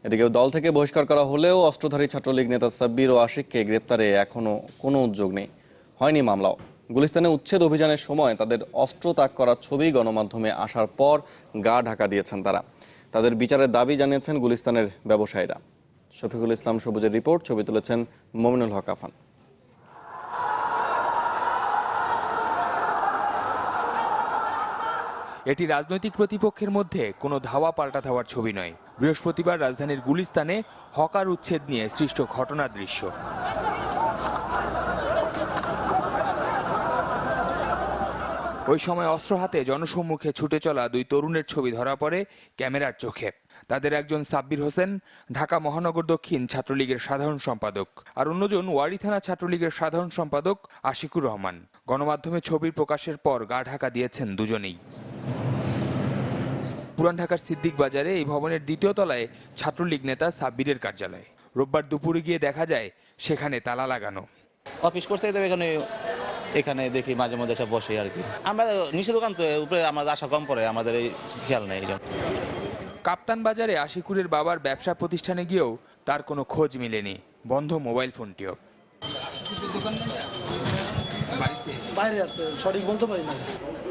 এদিকে দল থেকে বহিষ্কার করা হলেও অস্ত্রধারী ছাত্রলীগ নেতা সাব্বির ও আশিককে গ্রেপ্তারে এখনো কোনো উদ্যোগ নেই, হয়নি মামলাও। গুলিস্তানে উচ্ছেদ অভিযানের সময় তাদের অস্ত্র তাক করার ছবি গণমাধ্যমে আসার পর গা ঢাকা দিয়েছেন তারা। তাদের বিচারের দাবি জানিয়েছেন গুলিস্তানের ব্যবসায়ীরা। শফিকুল ইসলাম সবুজের রিপোর্ট, ছবি তুলেছেন মমিনুল হক আফান। এটি রাজনৈতিক প্রতিপক্ষের মধ্যে কোনো ধাওয়া পাল্টা ধাওয়ার ছবি নয়। বৃহস্পতিবার রাজধানীর গুলিস্তানে হকার উচ্ছেদ নিয়ে সৃষ্ট ঘটনার দৃশ্য। ওই সময় অস্ত্র হাতে জনসম্মুখে ছুটে চলা দুই তরুণের ছবি ধরা পড়ে ক্যামেরার চোখে। তাদের একজন সাব্বির হোসেন, ঢাকা মহানগর দক্ষিণ ছাত্রলীগের সাধারণ সম্পাদক, আর অন্যজন ওয়ারী থানা ছাত্রলীগের সাধারণ সম্পাদক আশিকুর রহমান। গণমাধ্যমে ছবির প্রকাশের পর গা ঢাকা দিয়েছেন দুজনেই। পুরান ঢাকার সিদ্দিক বাজারে এই ভবনের দ্বিতীয় তলায় ছাত্রলীগ নেতা সাব্বিরের কার্যালয়। রোববার দুপুরে গিয়ে দেখা যায় সেখানে তালা লাগানো। অফিস করতে এখানে দেখি মাঝে মধ্যে সব বসে আর কি। আমরা নিষেধাজ্ঞা তো উপরে আমাদের আশা কম পড়ে, আমাদের এই খেয়াল নেই। কাপ্তান বাজারে আশিকুরের বাবার ব্যবসা প্রতিষ্ঠানে গিয়েও তার কোনো খোঁজ মেলেনি, বন্ধ মোবাইল ফোনটিও। বাইরে আছে, সঠিক বলতে পারি না।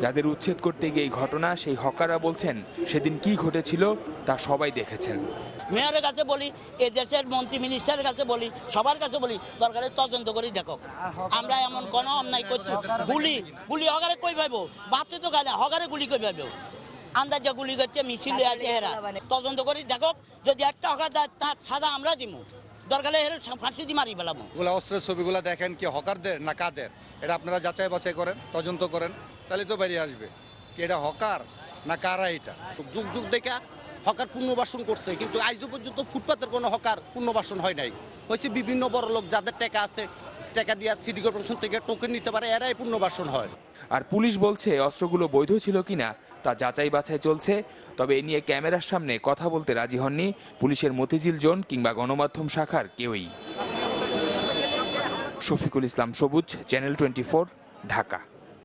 যাদের উচ্ছেদ করতে গিয়ে এই ঘটনা, সেই হকাররা বলছেন সেদিন কি ঘটেছিল তা সবাই দেখেছেন। মেয়রের কাছে বলি, এই দেশের মন্ত্রী মিনিস্টারের কাছে বলি, সবার কাছে বলি, দরকারে তদন্ত করে দেখো। আমরা এমন কোনো অন্যায় করছি? গুলি হকারে কই পাইবো? বাচ্চা তো খায় না, হকারে গুলি কই পাইবো? আন্দাজে গুলি করছে, মিছিল আছে, হেরা তদন্ত করি দেখো। যদি একটা হকার দেয় তার সাদা আমরা দিব, দরকারে হেরে ফাঁসি দিয়ে মারি ফেলাবো। অস্ত্রের ছবিগুলো দেখেন কি হকারদের না কাদের, এটা আপনারা যাচাই বাছাই করেন, তদন্ত করেন, তাহলে তো বেরিয়ে আসবে কি এটা হকার না কারা। এটা যুগ যুগ দেখে হকার পুনর্বাসন করছে, কিন্তু আজ পর্যন্ত ফুটপাতের কোনো হকার পুনর্বাসন হয় নাই। হয়েছে বিভিন্ন বড় লোক যাদের টাকা আছে, টাকা দিয়ে সিটি কর্পোরেশন থেকে টোকেন নিতে পারে, এরাই পুনর্বাসন হয়। আর পুলিশ বলছে অস্ত্রগুলো বৈধ ছিল কিনা তা যাচাই বাছাই চলছে। তবে এ নিয়ে ক্যামেরার সামনে কথা বলতে রাজি হননি পুলিশের মতিঝিল জোন কিংবা গণমাধ্যম শাখার কেউই। শফিকুল ইসলাম সবুজ, চ্যানেল 24, ঢাকা।